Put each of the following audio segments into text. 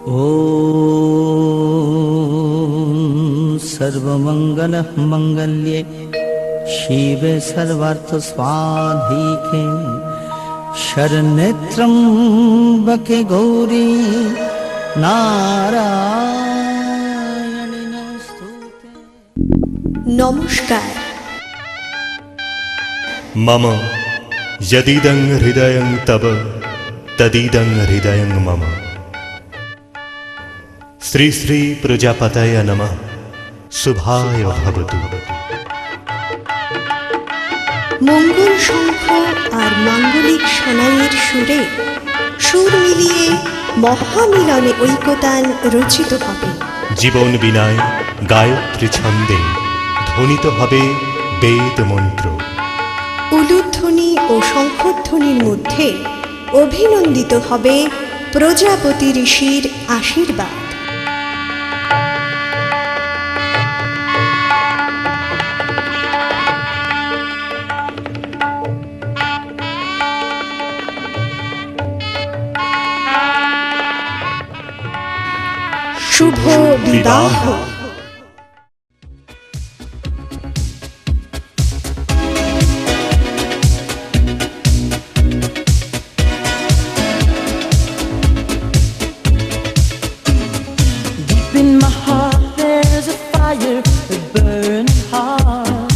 ॐ सर्वमङ्गलमङ्गल्ये शिवे सर्वार्थसाधिके शरण्ये त्र्यम्बके गौरी नारायणि नमोस्तुते। নমস্কার। मम यदिदं हृदयं तव तदिदं हृदयं मम। श्री श्री प्रजापतये नमः। शुभाय भवतु। মঙ্গল শঙ্খ আর মাঙ্গলিক সানাইয়ের সুরে সুর মিলিয়ে মহামিলনে ঐকতান রচিত হবে। জীবন বিনায় গায়ত্রী ছন্দে ধ্বনিত হবে বেদ মন্ত্র। উলুধ্বনি ও শঙ্খধ্বনির মধ্যে অভিনন্দিত হবে প্রজাপতি ঋষির আশীর্বাদ। শুভ বিবাহ। In my heart there's a fire that burns hard.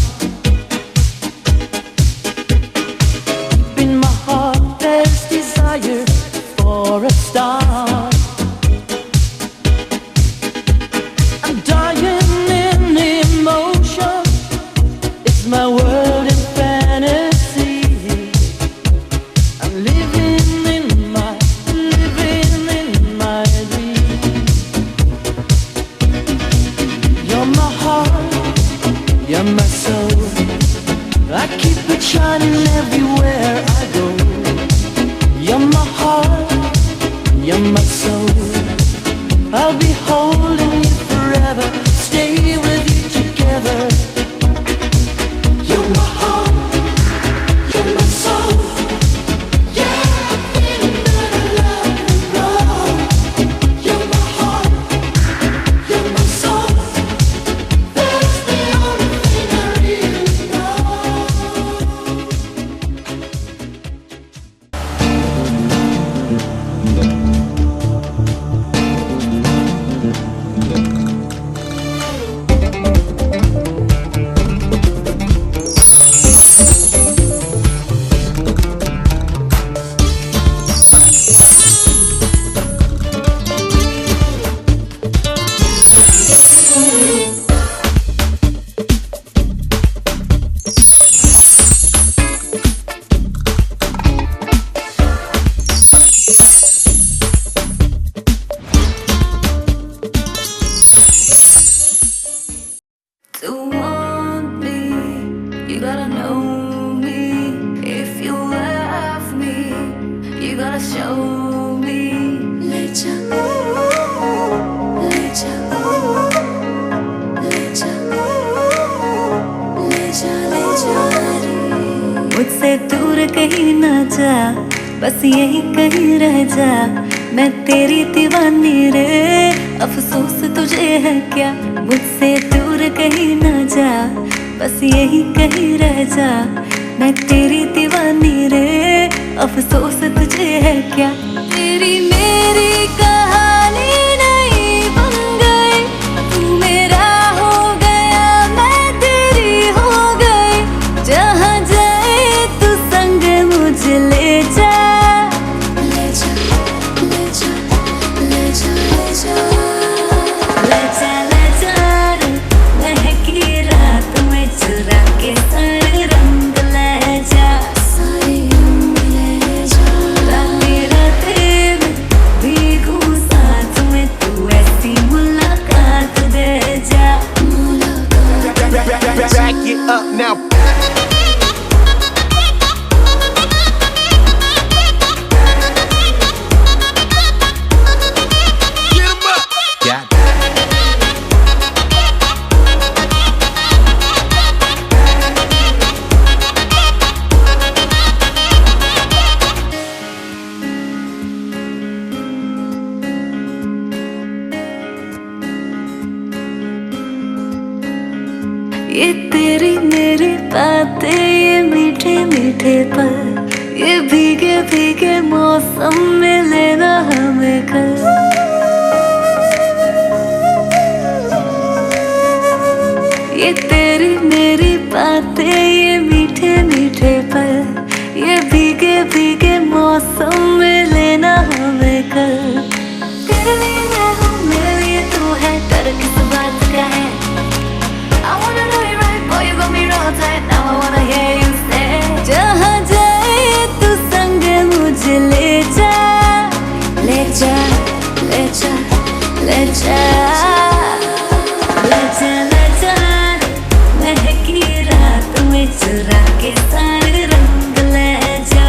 Deep in my heart there's desire for a star. I'm dying in emotion. It's my world in fantasy. I'm living in my dream. You're my heart, you're my soul. I keep it shining everywhere I go. You're my heart, you're my soul. I'll be holding you forever, stay with you together. You're my heart, you're my soul. Yeah, I'm feeling that I love and roll. You're my heart, you're my soul. That's the only thing I really know. To want me, you gotta know me. If you love me, you gotta show me. Let ya, let ya, let ya, let ya, let ya. मुझसे दूर कहीं ना जा, बस यही कहीं रह जा। मैं तेरी दीवानी रे, अफसोस तुझे है क्या। मुझसे दूर कहीं ना जा, बस यही कहीं रह जा। मैं तेरी दीवानी रे, अफसोस तुझे है क्या। तेरी मेरी कहानी नहीं बन गई, तू मेरा हो गया, मैं तेरी हो गई। जहाँ जाए तू संग मुझे ले जा। Let ya, let ya, let ya, let ya. ले जा रे, महकी रात में चुरा के सारे रंग ले जा। सारे रंग ले जा. रातें रातें मीठे पल, ये भीगे भीगे मौसम में लेना हमें कल। ये तेरी मेरी बातें, ये मीठे मीठे पल, ये भीगे भीगे मौसम में लेना हमें कल। तेरे लिए मैं हूँ, मेरे लिए तू है, डर किस बात का है? I wanna know you right, boy, you got me real tight. Now I wanna hear you say, जहाँ जाए तू संग मुझे ले जा, ले जा, ले जा, ले जा, ले जा, ले जा। महकी रात में चुरा के सारे रंग ले जा,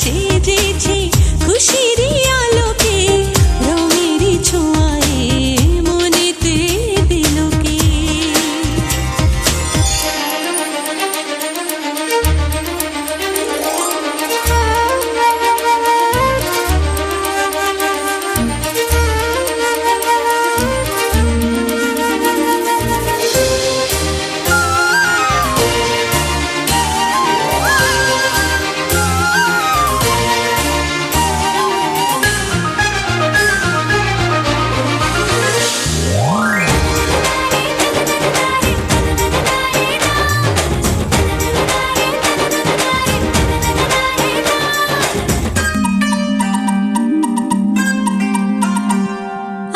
সেজেছে খুশির আলোকে, রঙের ছোঁয়ায় মনেতে দিলকে।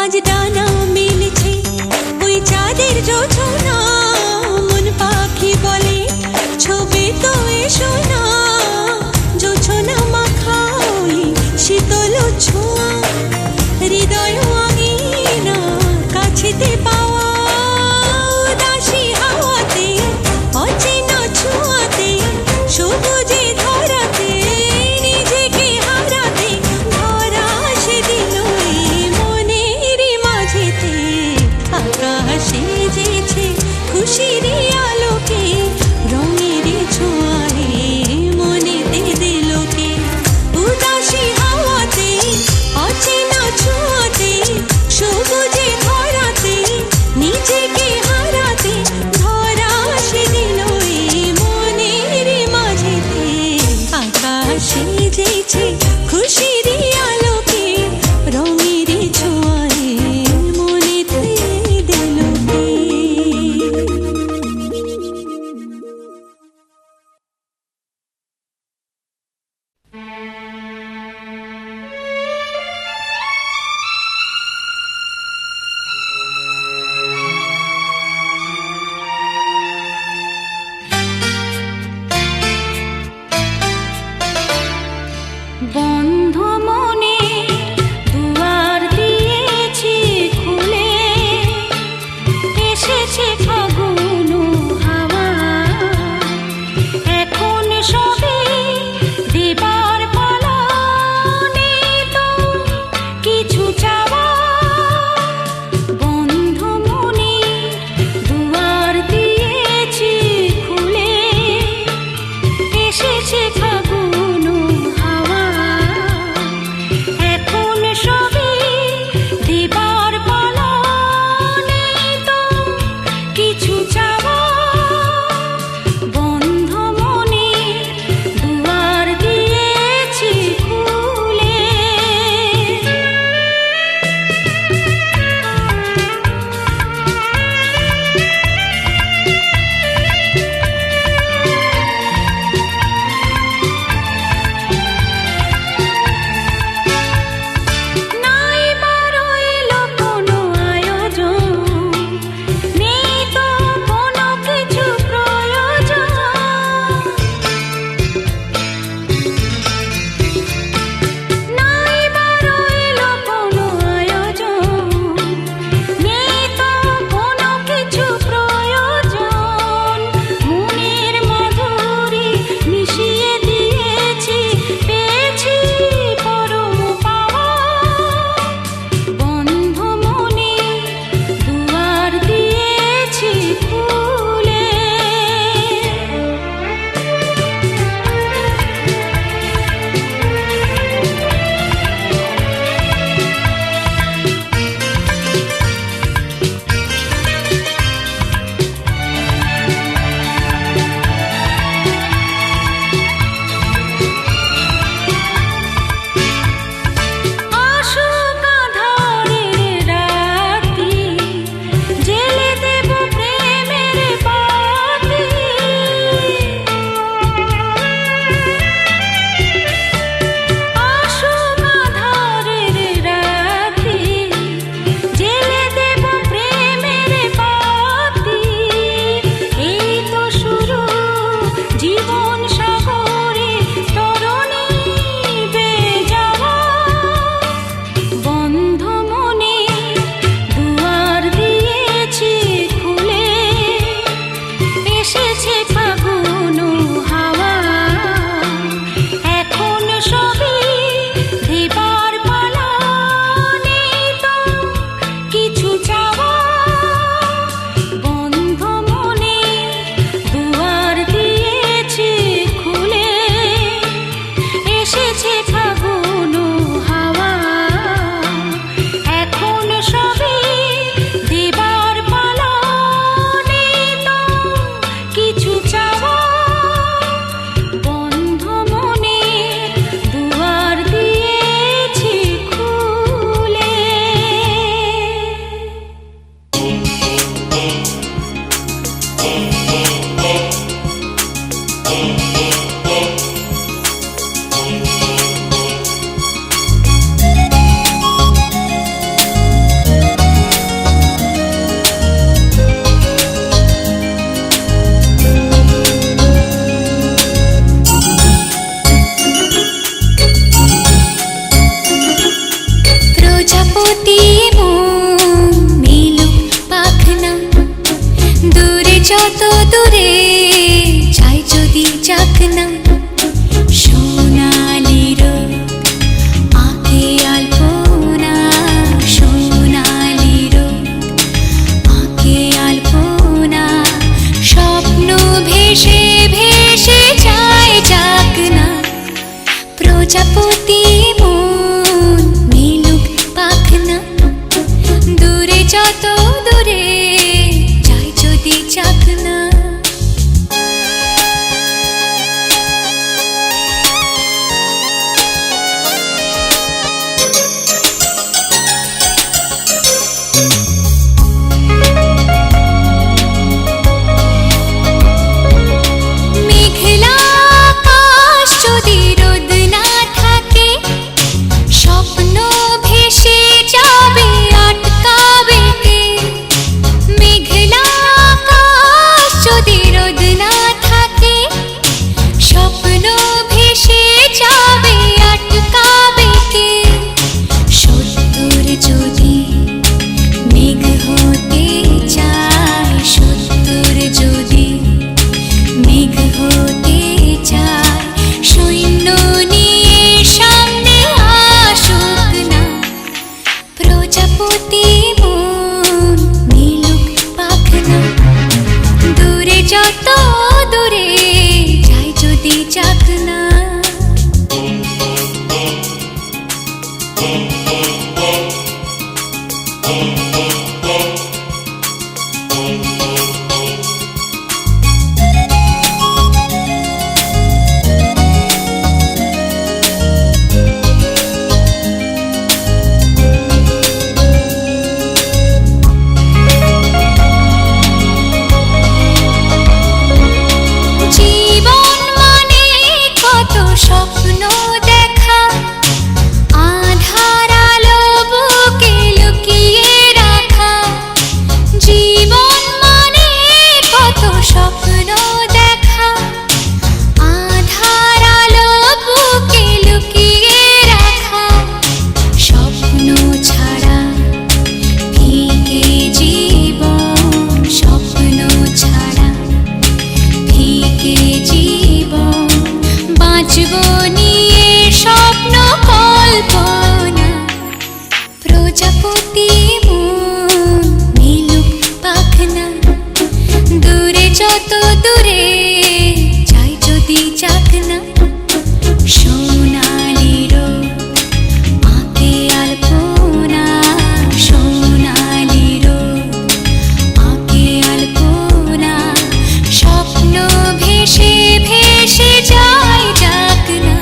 আজ ডানা মেলেছে ওই চাঁদের জোছনা, মন পাখি বলে ছবি তো এসো না, জোছনা মাখা ওই শীতল ছোঁয়া, হৃদয় আঙিনা কাছেতে পাওয়া, উদাসী হাওয়াতে অচেনা ছোঁয়াতে, সবুজে ধরাতে নিজেকে হারাতে, ধরা সে দিল এই মনের মাঝেতে। আকাশ সেজেছে খুশির আলোকে, রঙের ছোঁয়ায় মনেতে দিলকে, উদাসী হাওয়াতে অচেনা ছোঁয়াতে, সবুজে ধরাতে নিজেকে হারাতে, ধরা সে দিল এই মনের মাঝেতে। আকাশ সেজেছে খুশির আলোকে, রঙের ছোঁয়ায় মনেতে দিলকে। বন্ধ যত দূরে যাই যদি যাক না, সোনালি রোদ আঁকে আলপনা, সোনালি রোদ আঁকে আলপনা, স্বপ্ন ভেসে ভেসে যায় যাক না, প্রজাপতি মন মিলুক পাখনা, দূরে যত দূরে যাই যদি যাক না। মেঘলা আকাশ যদি রোদ না থাকে, স্বপ্ন ভেসে যাবে আটকাবে কে? মেঘলা আকাশ যদি রোদ না থাকে, স্বপ্ন ভেসে যাবে আটকাবে কে? সত্তর যদি মেঘ হতে চায়, সত্তর যদি মেঘ হতে চায়, সৈন্য নিয়ে সামনে আসুক না, প্রজাপতি মন মিলুক পাখনা, দূরে যত দূরে যাই যদি যাক না। জীবন মানে কত স্বপ্ন দেখা, আধার আলো বুকে লুকিয়ে রাখা। জীবন মানে কত স্বপ্ন দেখা, আধার আলো বুকে লুকিয়ে রাখা। স্বপ্ন ছাড়া ফিকে জীবন, স্বপ্ন ছাড়া ফিকে জীবন, বাঁচব নিয়ে স্বপ্ন কল্পনা, প্রজাপতি মন মিলুক পাখনা, দূরে যত দূরে যাই যদি যাক না, সোনালি রোদ আঁকে আলপনা, সোনালি রোদ আঁকে আলপনা, স্বপ্ন ভেসে ভেসে যায় যাক না,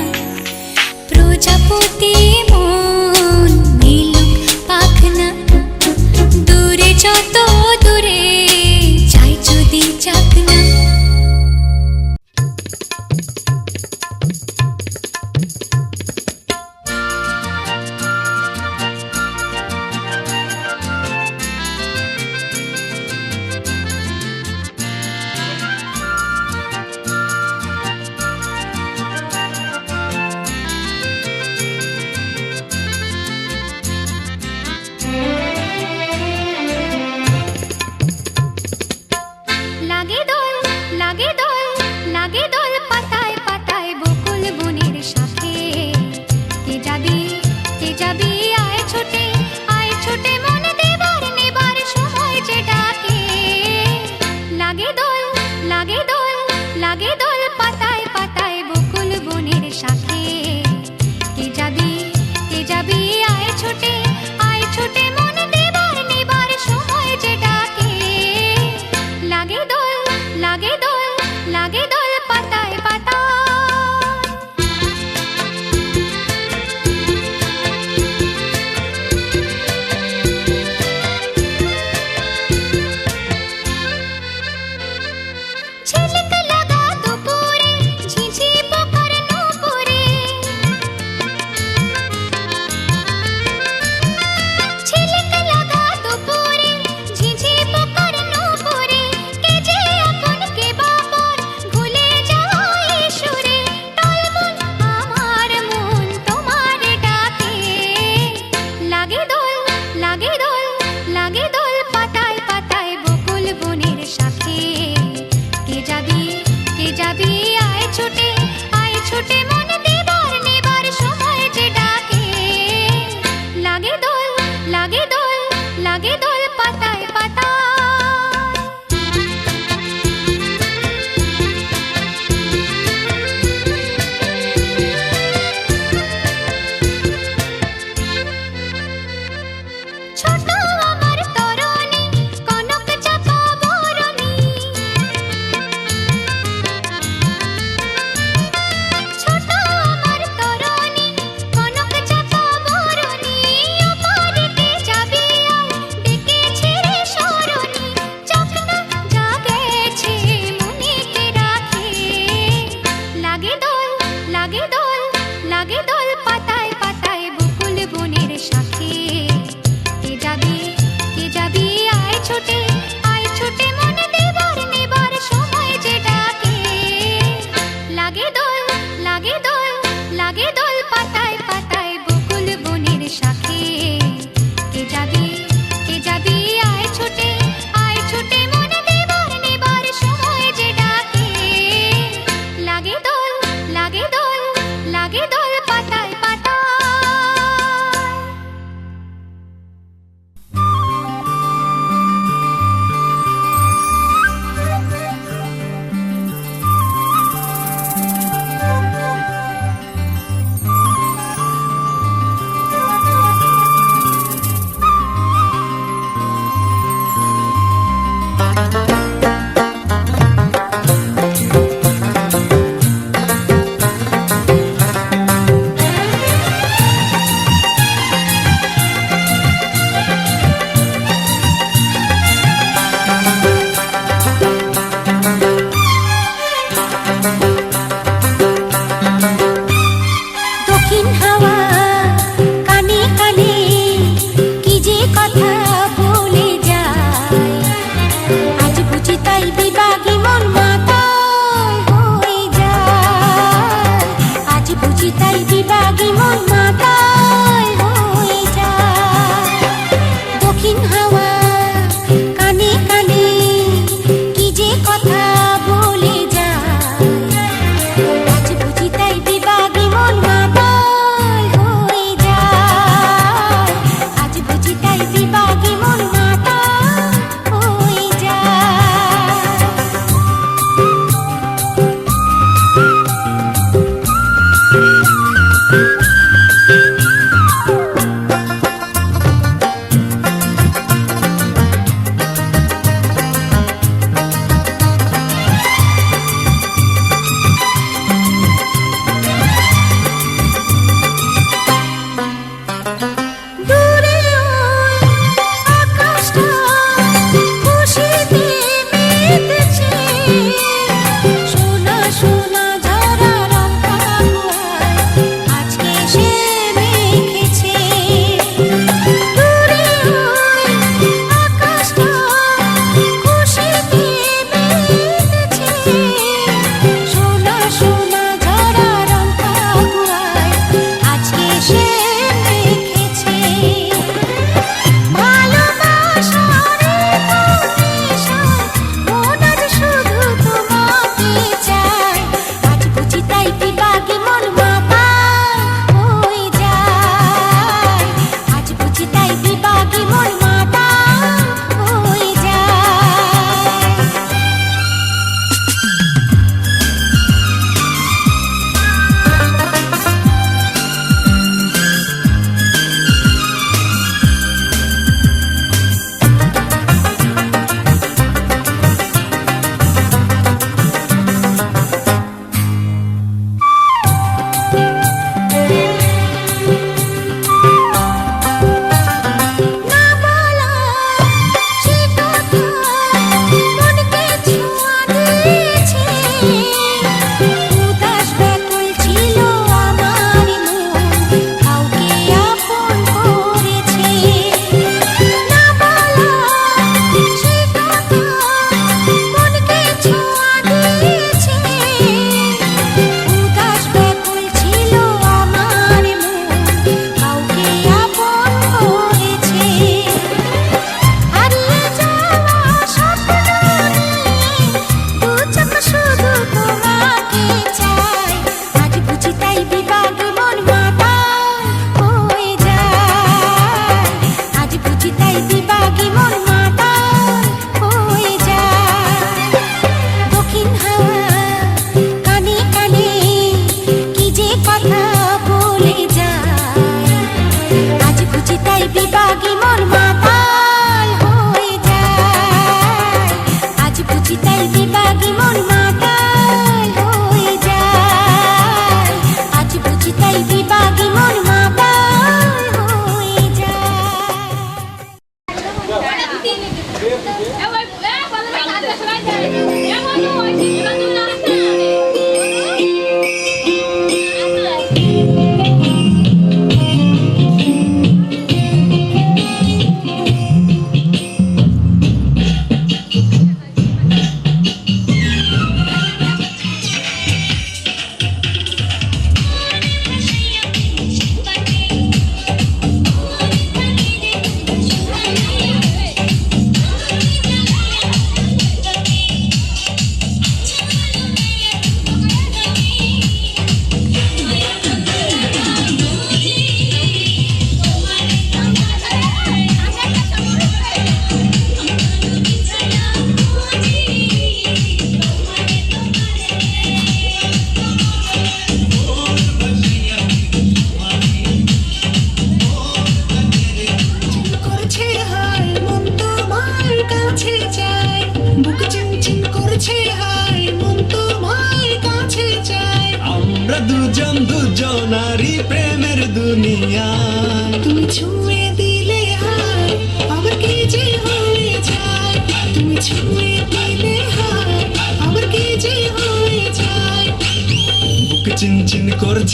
প্রজাপতি মন মিলুক পাখনা, দূরে যত দূরে যাই যদি যাক না। লাগে দোল, লাগে দোল, লাগে দোল পাতায় পাতায় বকুল বনের শাখে। কে যাবি, কে যাবি আয় ছোটে, আয় ছোটে মন দেবার নেবার সময় যে ডাকে। লাগে দোল, লাগে দোল, লাগে দোল পাতায় পাতায় বকুল বনের শাখে। কে যাবি, কে যাবি আয় ছোটে, আয় ছোটে মন দেবার নেবার সময় যে ডাকে। লাগে দোল, লাগে দোল, লাগে দোল পাতায় পাতায়। ঝিঝিক লাগা দুপুরে, ঝিঝি পোকার নুপুরে, লাগে দোল পাতায় পাতায় বকুল বনের শাখে কে যাবি আয় ছোটে মনে দেবার নেবার সময় যে ডাকে লাগে দোল পাতায় পাতায় বকুল বনের শাখে কে যাবি আয় ছোটে মনে দেবার নেবার সময় যে ডাকে লাগে দোল পাতায় পাতায়। দক্ষিণ হাওয়া কানে কানে কি যে কথা বলে যায় আজ বুঝি তাই বিভাগী মন মাতাল হয়ে যায় আজ বুঝি তাই বিভাগী মন মাতাল হয়ে যায় দক্ষিণ হাওয়া কানে কানে কি যে কথা বলে যায় আজ বুঝি তাই বিভাগী মন মাতাল হয়ে যায় আজ বুঝি তাই বিভাগী মন মাতাল হয়ে যায়। দূরে ওই আকাশটা খুশিতে মেতেছে সোনা সোনা ঝরা রংটা আজকে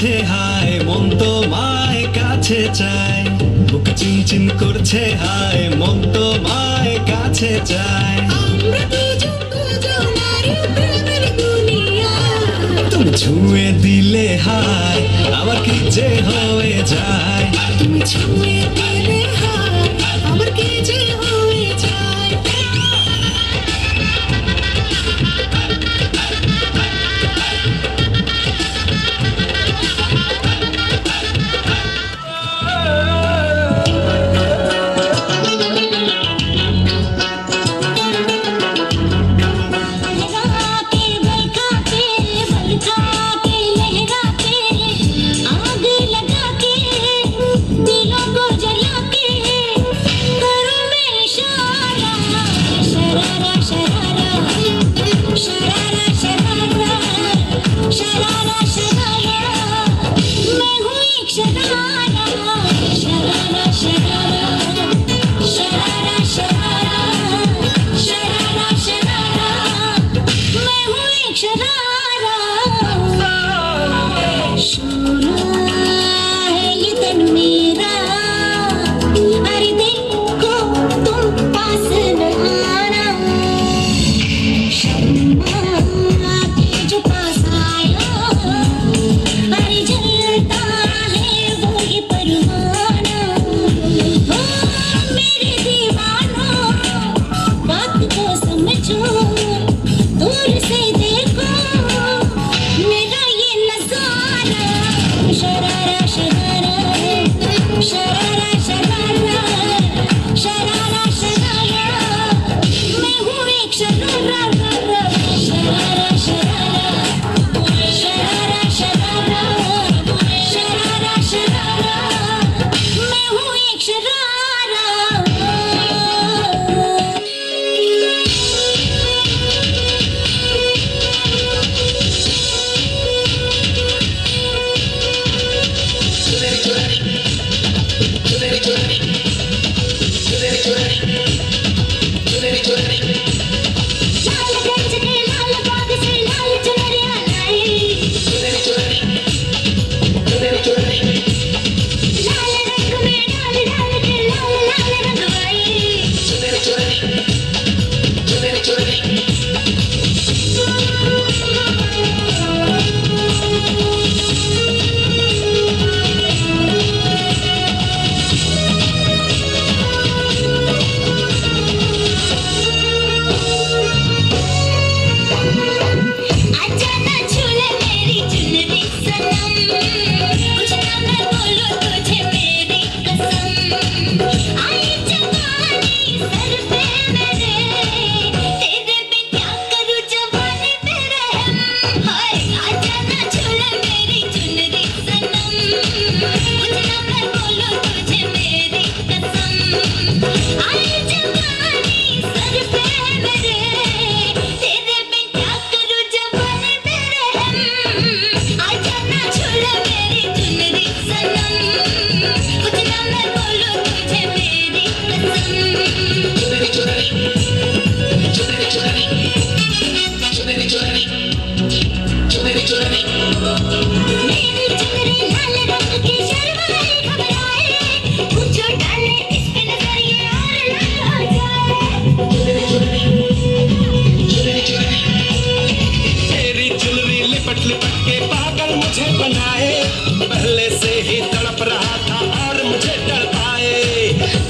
করছে হায়, মন তোমায় কাছে চায়। বুক চিনচিন করছে হায়, মন তোমায় কাছে চায়। তুমি ছুঁয়ে দিলে হায়, আমার কি যে হয়ে যায়। তুমি ছুঁয়ে দিলে হায়, আমার কি যে হয়ে যায়।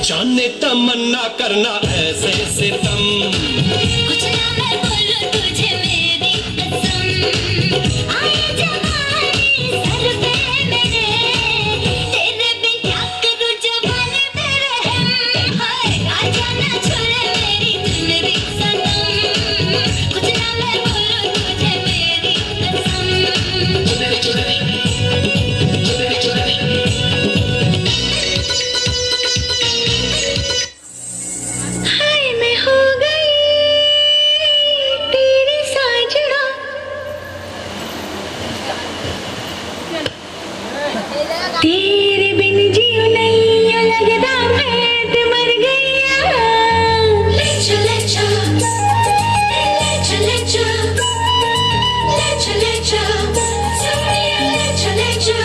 जाने तमन्ना करना ऐसे सितम कुछ ना मैं बोलूं तुझे मेरी कसम आए जवानी सर पे मेरे तेरे बिन क्या करूं जवानी मेरे हम हाय आजा ना छोड़े मेरी चुनरी सनम कुछ ना मैं बोलूं तुझे मेरी कसम चुनरी चुनरी चुनरी चुनरी तेरे बिन जियो नहीं लगदा मैं ते मर गईया लेचा लेचा लेचा लेचा लेचा लेचा लेचा लेचा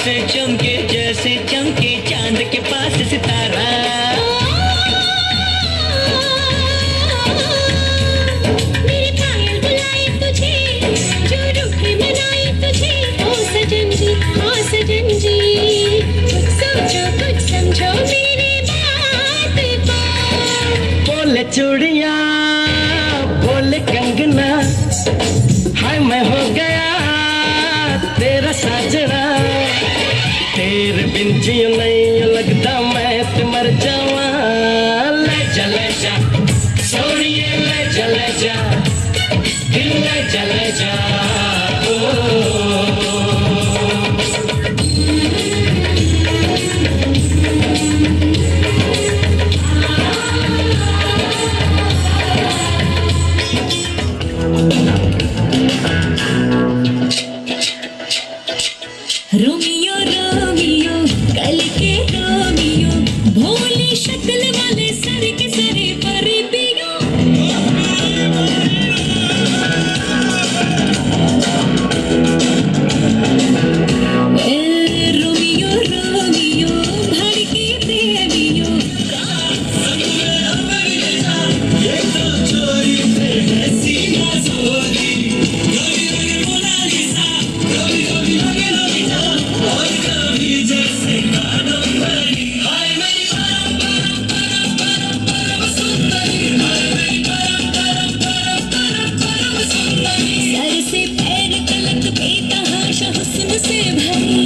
ऐसे चमके जैसे चमके चांद के पास सितारा। मेरे पायल बुलाए तुझे, जो रूठे मनाए तुझे, ओ सजन जी, ओ सजन जी, कुछ सोचो कुछ समझो मेरी बात को। बोले चूड़िया बोले कंगना, हाय मैं हो गया तेरा साजना। तेरे बिन जियो नहीं लगता मैं तो मर जावा। ले जा सोनिए ले जा दिल ले जा रोमियो रोमियो कल के रोमियो, भोली शक्ल वाले सर के सरे पर पियो। रोमियो रोमियो भड़के प्रेमियो, सर से पैर तलक बेतहाशा हुस्न से भरी।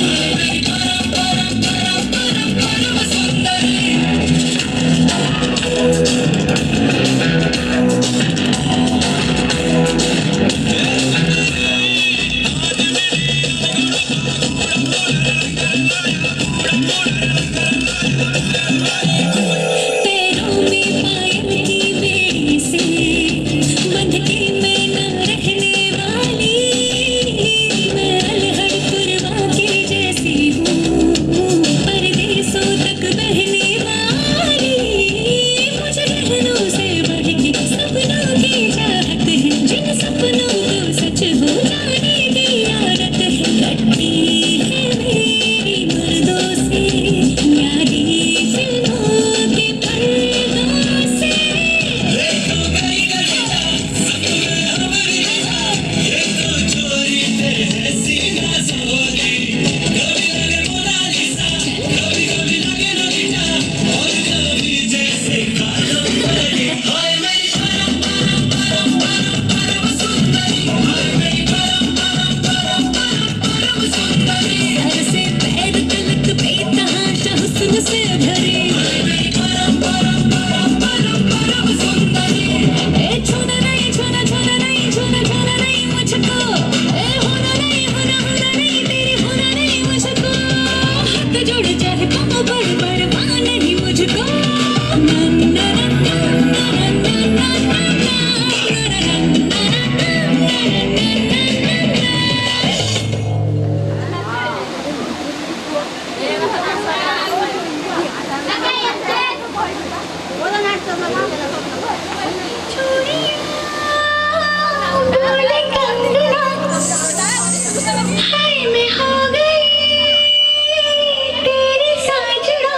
पैरों में पायल की बेड़ी से बंध के मैं न रहने वाली। मैं अलहड़ पुरवा के जैसी हूँ, परदेसों तक बहने वाली। मुझे बहनों से बढ़ के सपनों की चाहत है, जिन सपनों को सच हो जाने की आदत है। कटती है मेरी मर्दों से यादें फिल्मों के पर्दों से। सर से पैर तलक बेतहाशा हुस्न से भरे। ए छूना नहीं छूना छूना नहीं छूना छूना नहीं मुझको। ए होना नहीं होना होना नहीं तेरी होना नहीं मुझको। हाथ जोड़ चाहे पाँव पर परवाह नहीं मुझको। ना ना ना ना ना ना ना बोले कंगना, हाय मैं हो गई तेरी साजना।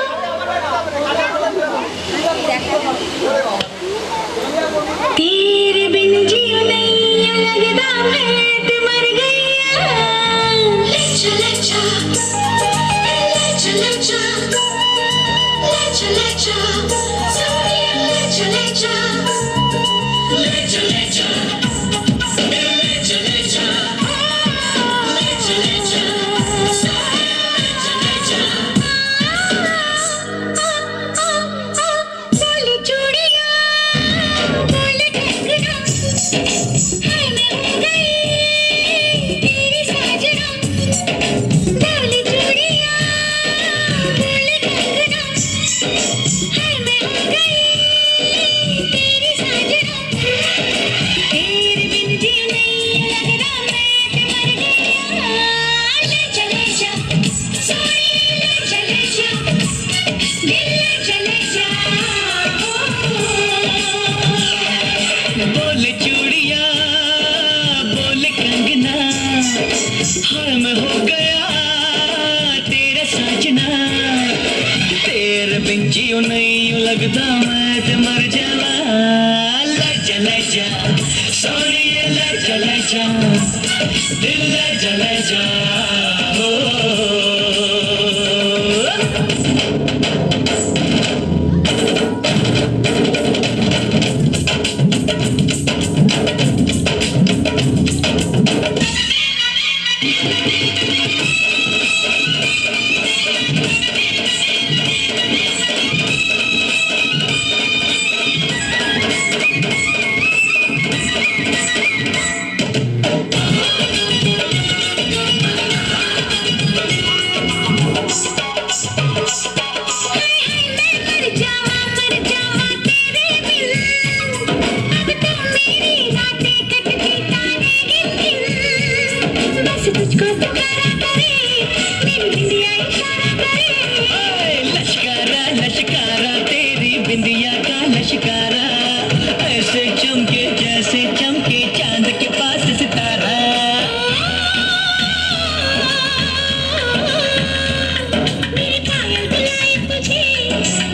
तेरे बिन जियो नहीं लगता मैं तो मर गई। ले जा ले जा ले जा ले जा ले जा ले जा सोनिया ले जा ले जा ले जा ले जा ले जा ले जा ले जा ले जा सोनिया ले जा ले जा। बोले चूड़िया बोले कंगना, हाय मैं हो गई तेरी साजना। बोले चूड़िया बोले कंगना, हाय मैं हो गई तेरी साजना। तेरे बिन जियो नहीं लगता मैं तो मर गया। ले चले जा सोनिया ले चले जा दिल ले चले जा। बोले चूड़िया बोले कंगना, हाय मैं हो गया लगता मैं ते मर जावा ले जा सोनिए ले जा दिल ले जा ओ लश्कारा तेरी बिंदिया का लश्कारा ऐसे चमके जैसे चमके चांद के पास सितारा मेरे पायल बुलाए तुझे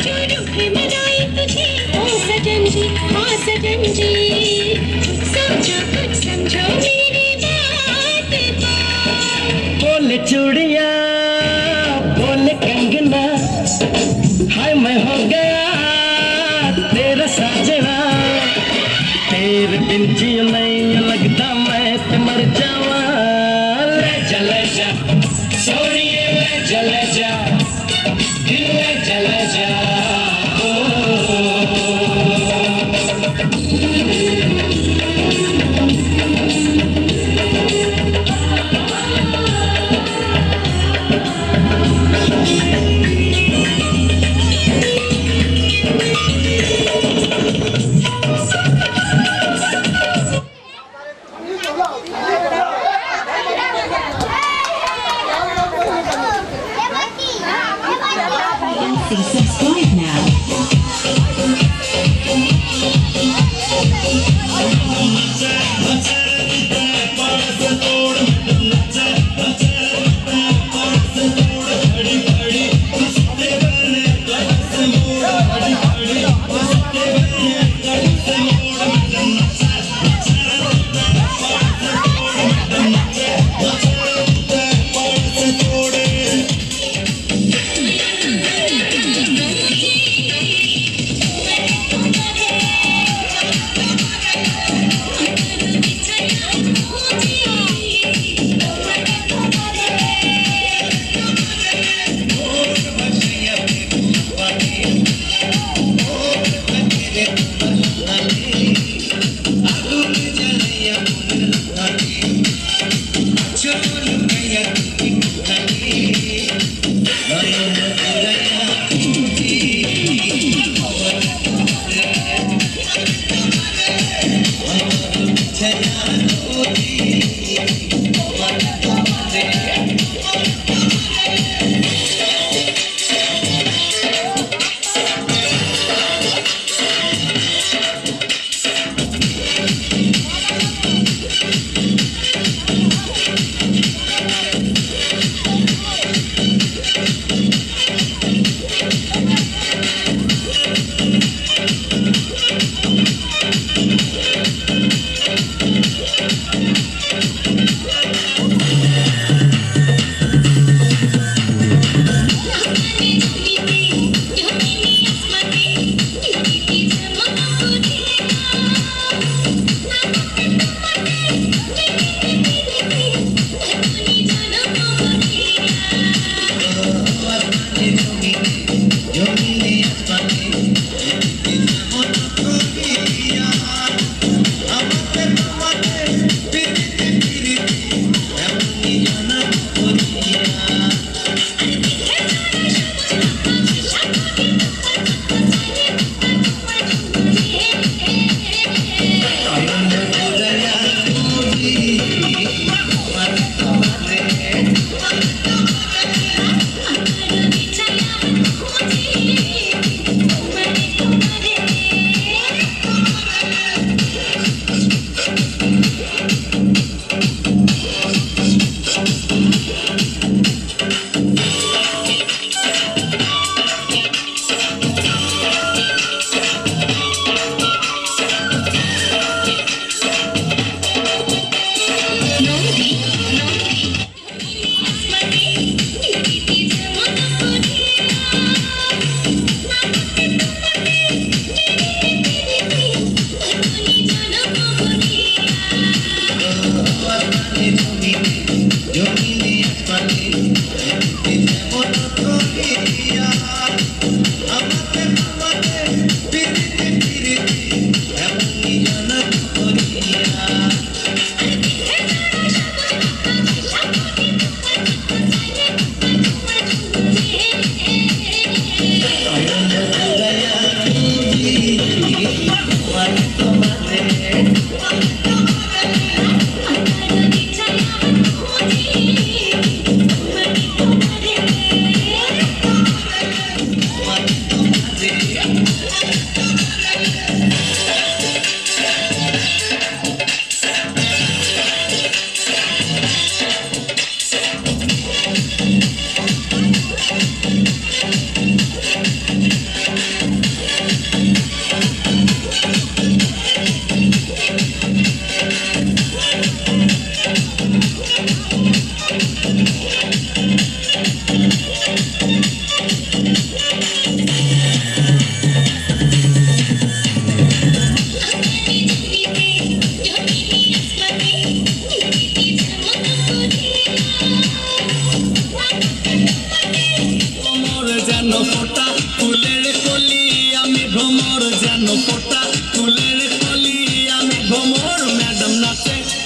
जो रूठे मनाए तुझे ओ सजन जी हाँ सजन जी सोचो कुछ समझो मेरी बात बोले चूड़िया बोले कंगना हाय मैं हो गया तेरा साजना तेरे बिन जी नहीं लगता मैं ते मर जावा ले जा सोनिए ले जा दिल ले जा Subscribe now.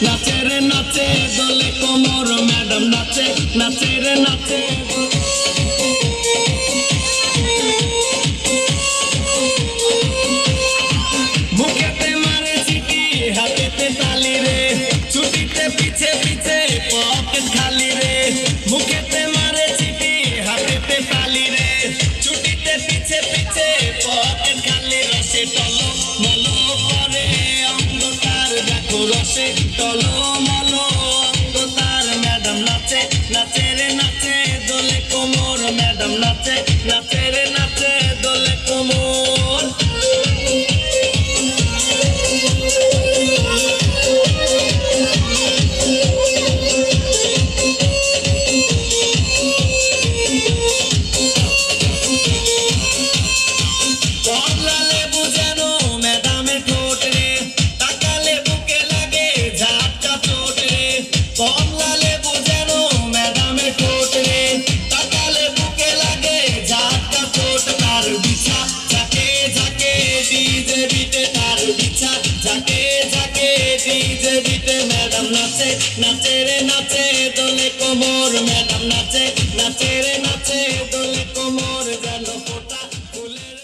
নাচে রে নাচে দোলে কোমর ম্যাডাম নাচে নাচে রে নাচে মুখেতে মারে চিঠি হাতেতে তালি রে ছুটিতে পিছে পিছে পকেট খালি রে মুখেতে মারে চিঠি হাতেতে তালি রে ছুটিতে পিছে পিছে পকেট খালি রসে টলো মলো করে অন্ধকার দেখো রসে টলো মলো অন্ধকার ম্যাডাম নাচে নাচে রে নাচে দোলে কোমর ম্যাডাম নাচে নাচে রে নাচে দোলে কোমর কমলা লেবু যেন ম্যাডামের ঠোঁট রে তাকালে বুকে লাগে ঝাপটা চোট রে কমলা লেবু যেন ম্যাডামের ঠোঁট রে তাকালে বুকে লাগে ঝাপটা চোট তার বিছা ঝাঁকে ঝাঁকে ডিজে বিটে তার বিছা ঝাঁকে ঝাঁকে ডিজে বিটে ম্যাডাম নাচে নাচে রে নাচে দোলে কোমর ম্যাডাম নাচে নাচে রে নাচে দোলে কোমর যেন ফোটা ফুলের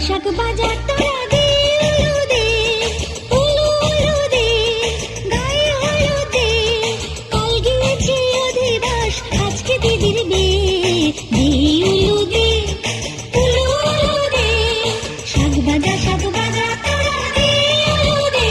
শাক বাজা তোরা দে উলু দে উলু উলু দে গায়ে হলুদ দে কাল গিয়েছে অধিবাস আজকে দিদির বিয়ে দে উলু দে উলু উলু দে শাক বাজা তোরা দে উলু দে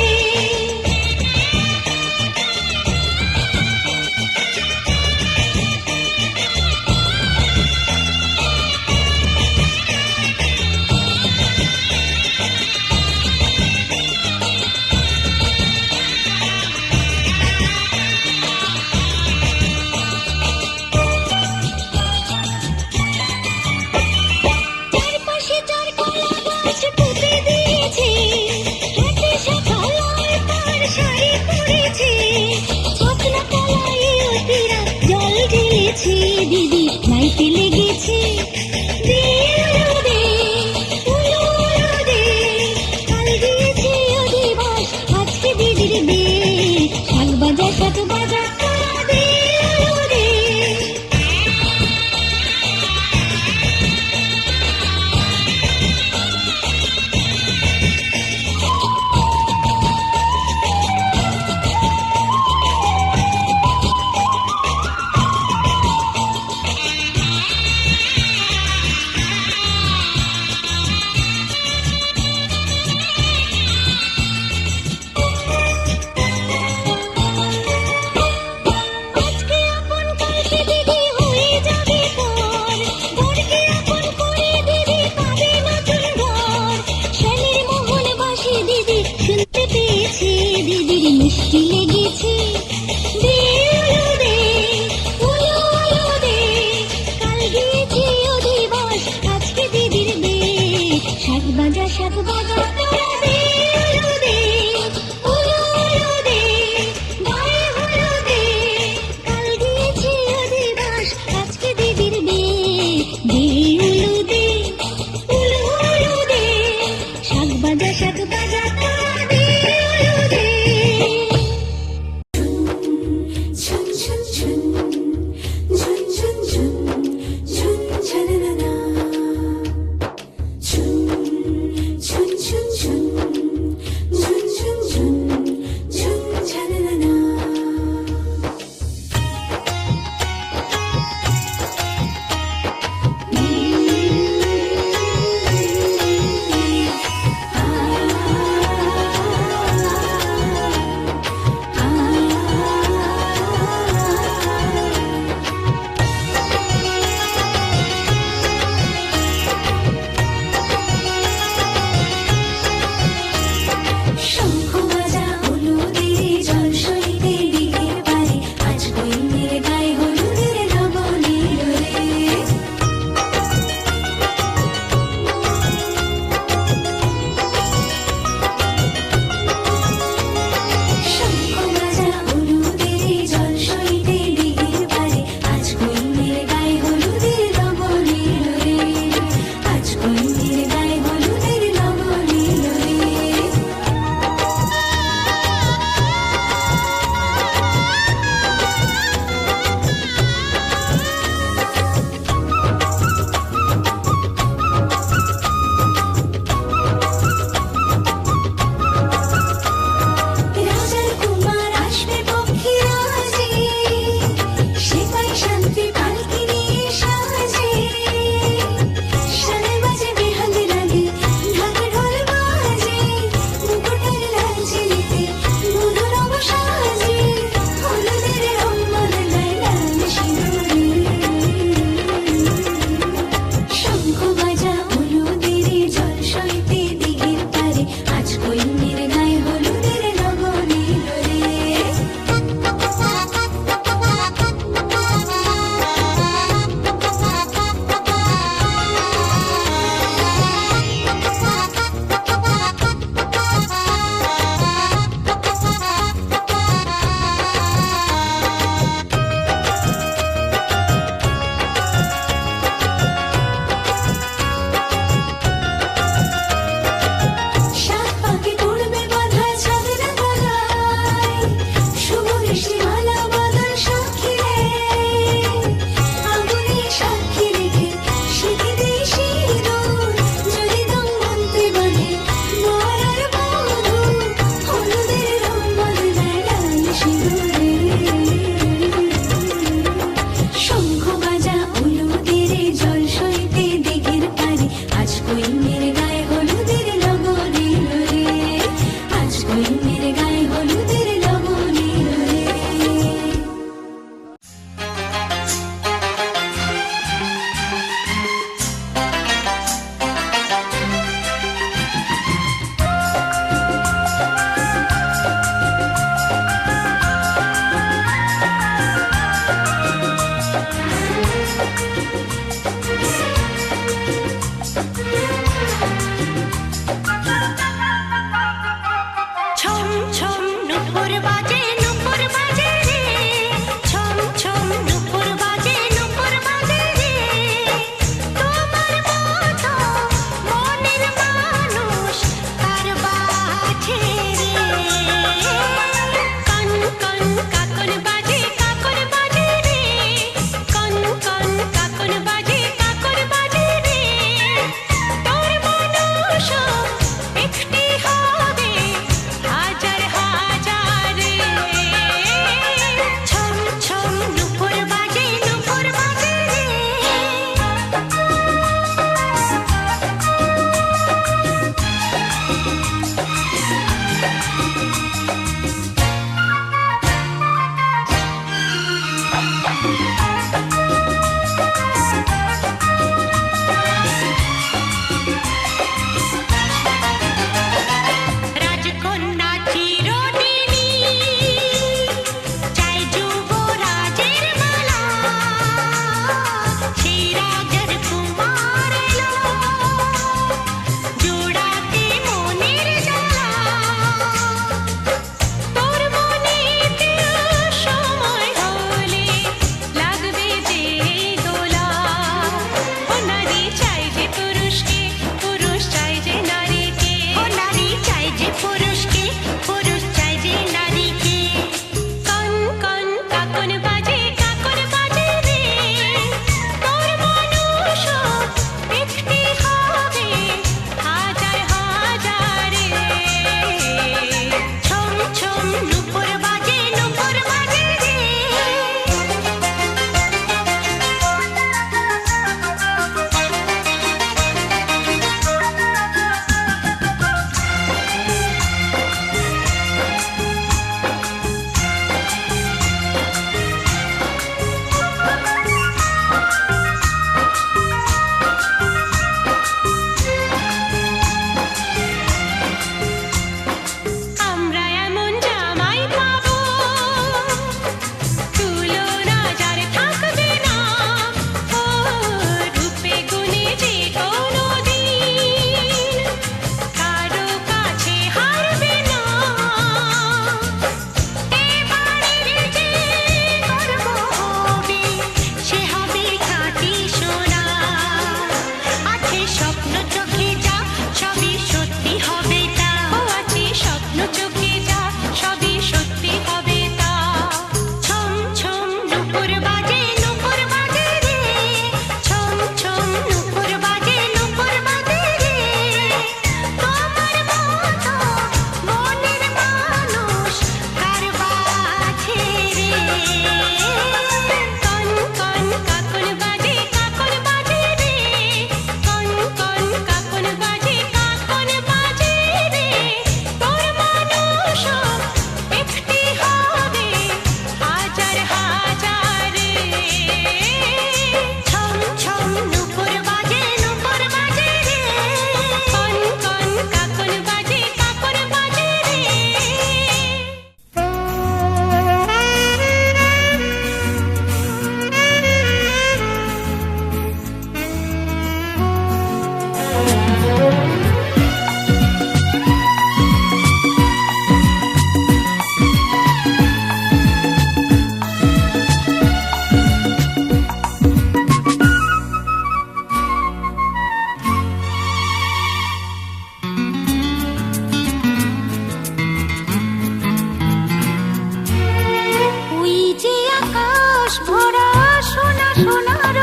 আকাশ ভরা সোনা সোনার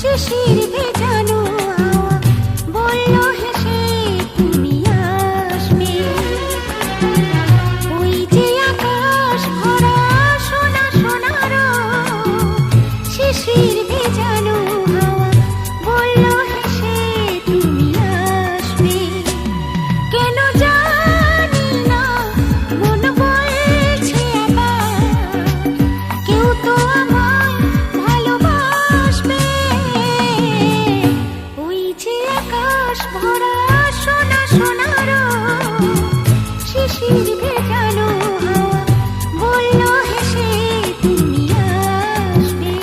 শিশির ভেজানো হাওয়া বলল হেসে তুমি আসবে। ওই যে আকাশ ভরা সোনা সোনার শিশির ভেজানো হাওয়া বলল হেসে তুমি আসবে। কেন জানি না মন বলছে আবার কেউ তো আমায় ভালোবাসবে। ওই যে আকাশ ভরা সোনা সোনার শিশির ভেজানো হাওয়া বলল হেসে তুমি আসবে।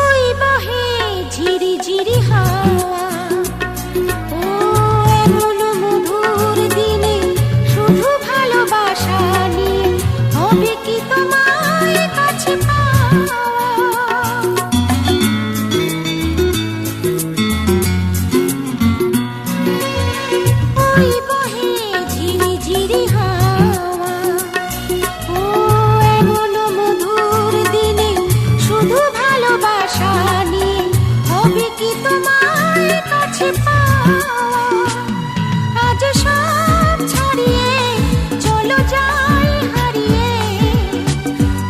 ওই বহে ঝিরি ঝিরি হাওয়া ও এমন মধুর দিনে শুধু ভালোবাসা নিয়ে হবে কি তোমার কাছে পাওয়া। ওই বহে ঝিরি ঝিরি হাওয়া ও এমন মধুর দিনে শুধু ভালোবাসা নিয়ে হবে কি তোমার কাছে পাওয়া। আজ সব ছাড়িয়ে চলো যাই হারিয়ে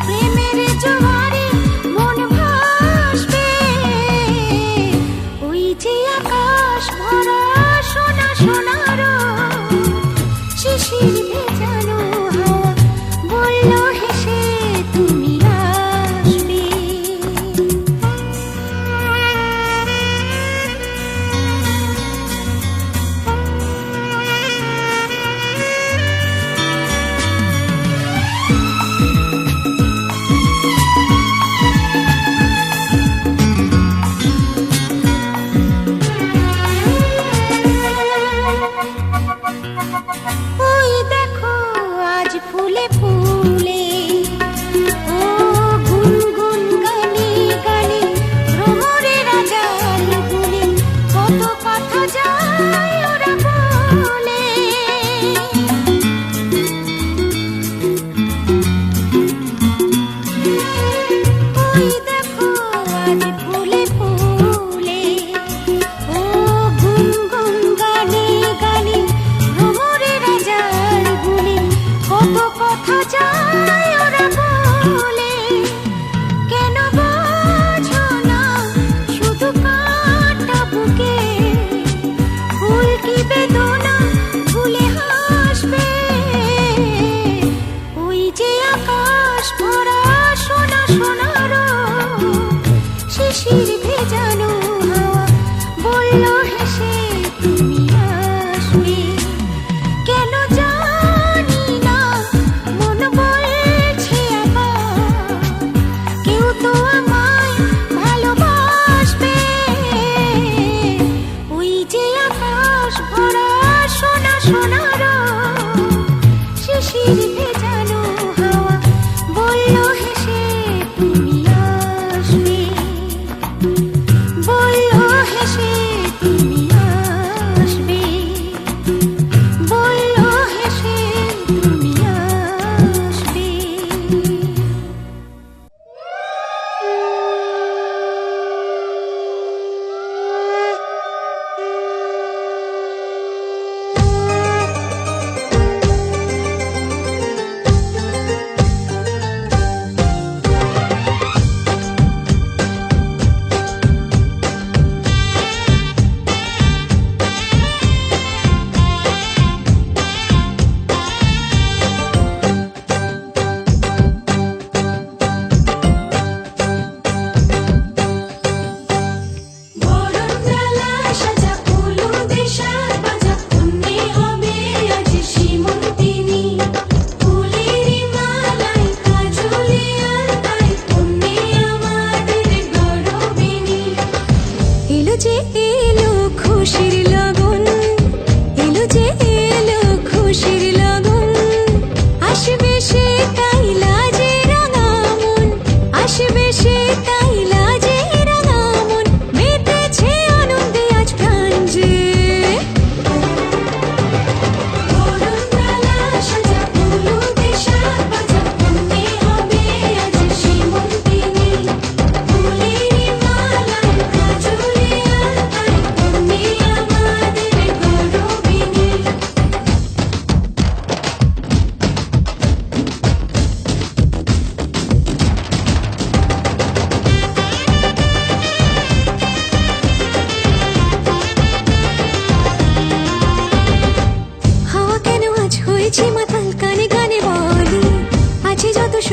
প্রেমের জোয়ারে মন ভাসবে। ওই যে আকাশ ভরা সোনা সোনার শিশির ভেজানো হাওয়া বলল হেসে তুমি আসবে। ওই দেখো আজ ফুলে ফুলে ও গুনগুন গানে গানে ভ্রমরের জাল গুনে কত কথা যায় ওরা বলে। ওই দেখো আজ ফুলে ফুলে ও গুনগুন গানে গানে ভ্রমরের জাল গুনে কত কথা যায় ওরা বলে। কেন বোঝো না শুধু কাঁটা বুকে ফুল কি বেদনা ভুলে হাসবে। ওই যে আকাশ ভরা সোনা সোনার শিশির ভেজানো হাওয়া বলল হেসে তুমি আসবে। কেন জানি না মন বলছে আবার কেউ তো আমায় ভালোবাসবে। ওই যে আকাশ ভরা সোনা সোনার শিশির ভেজানো হাওয়া বলল হেসে তুমি আসবে।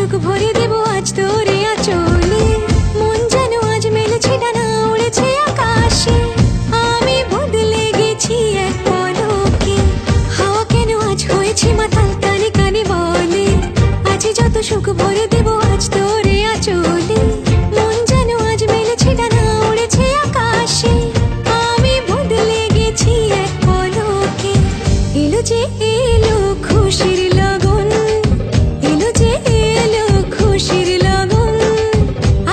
সুখ ভরে দেব আজ তোরে আঁচলে মন যেন আজ মেলেছে ডানা উড়েছে আকাশে আমি বদলে গেছি এক পলকে হাওয়া কেন আজ হয়েছে মাতাল কানে কানে বলে আজ যত সুখ ভরে দেব আজ তোরে আঁচলে মন যেন আজ মেলেছে ডানা উড়েছে আকাশে আমি বদলে গেছি এক পলকে এলো যে এলো খুশির লগন এলো যে এলো খুশির লগন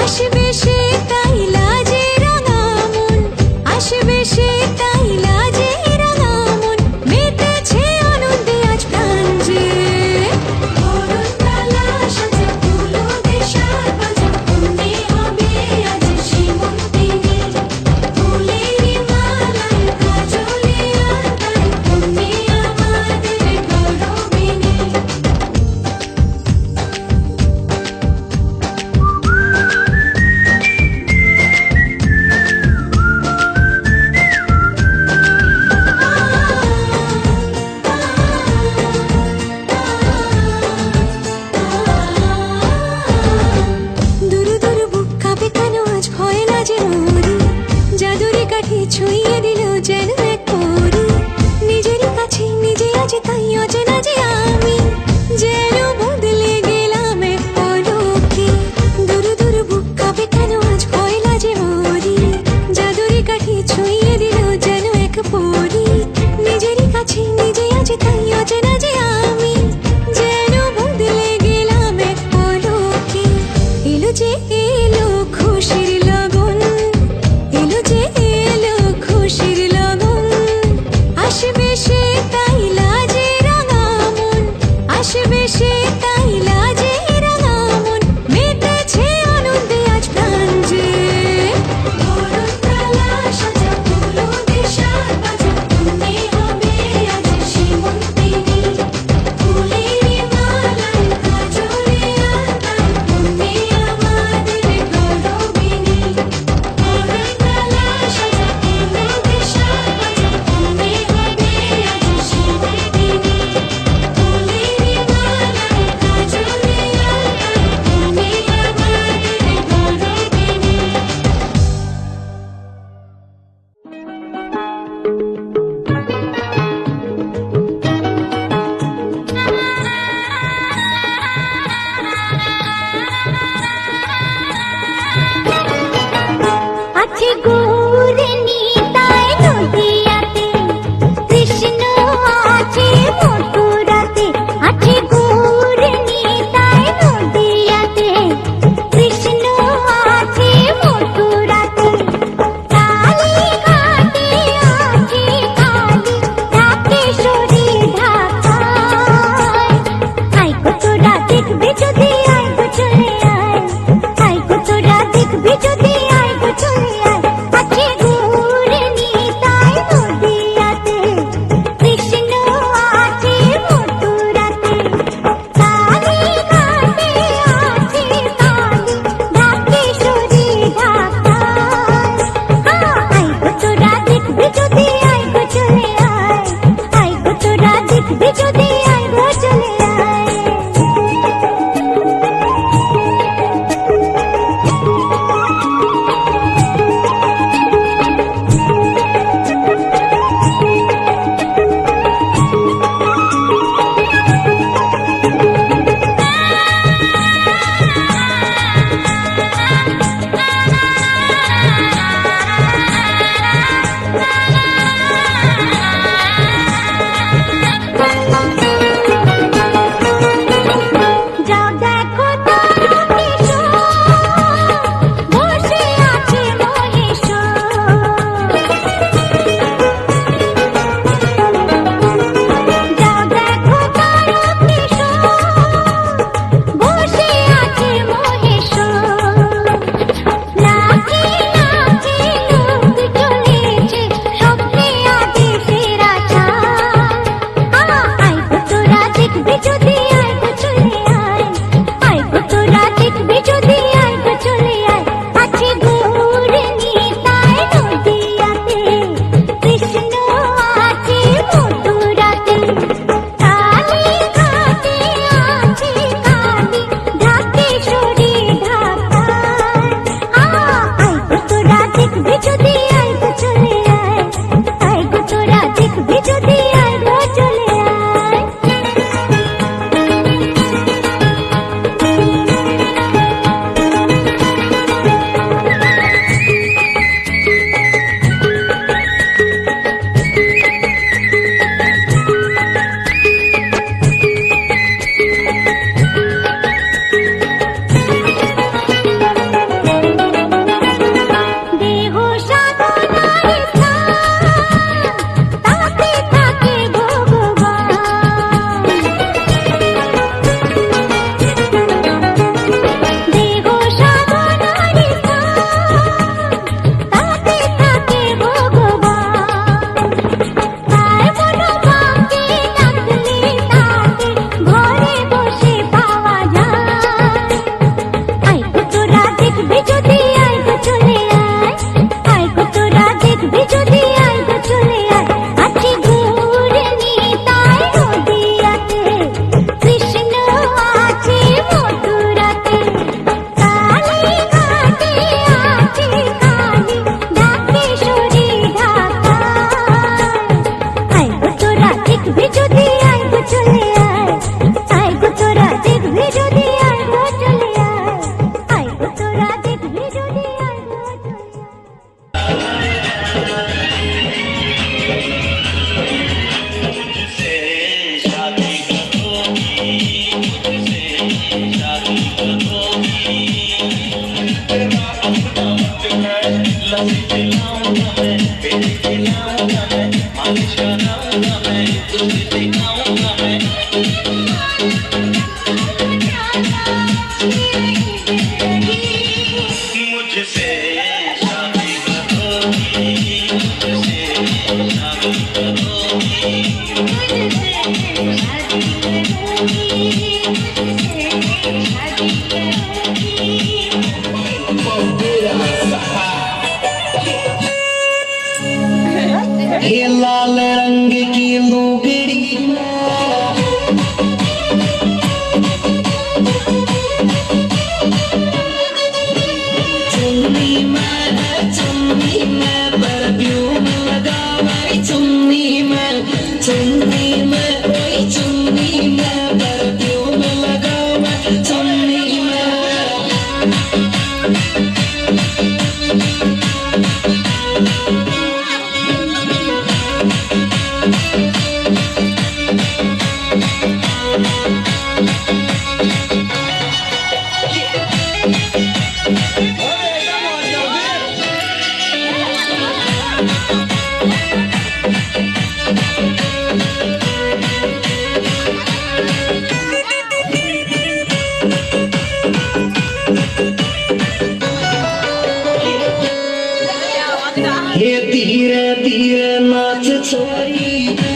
আসবে সে তাই লাজে রাঙা মন আসবে সে তাই লাজে রাঙা মন মেতেছে আনন্দে আজ প্রাণ যে বরণডালা সাজা ফুলো দেশার বাজা मुझसे शादी करोगी मुझसे शादी करोगी ये लाल रंग की लुगड़ी चुन्नी में परफ्यूम लगावे चुन्नी में कोई चुन्नी में परफ्यूम लगावे चुन्नी में ये धीरे धीरे नाच छोरी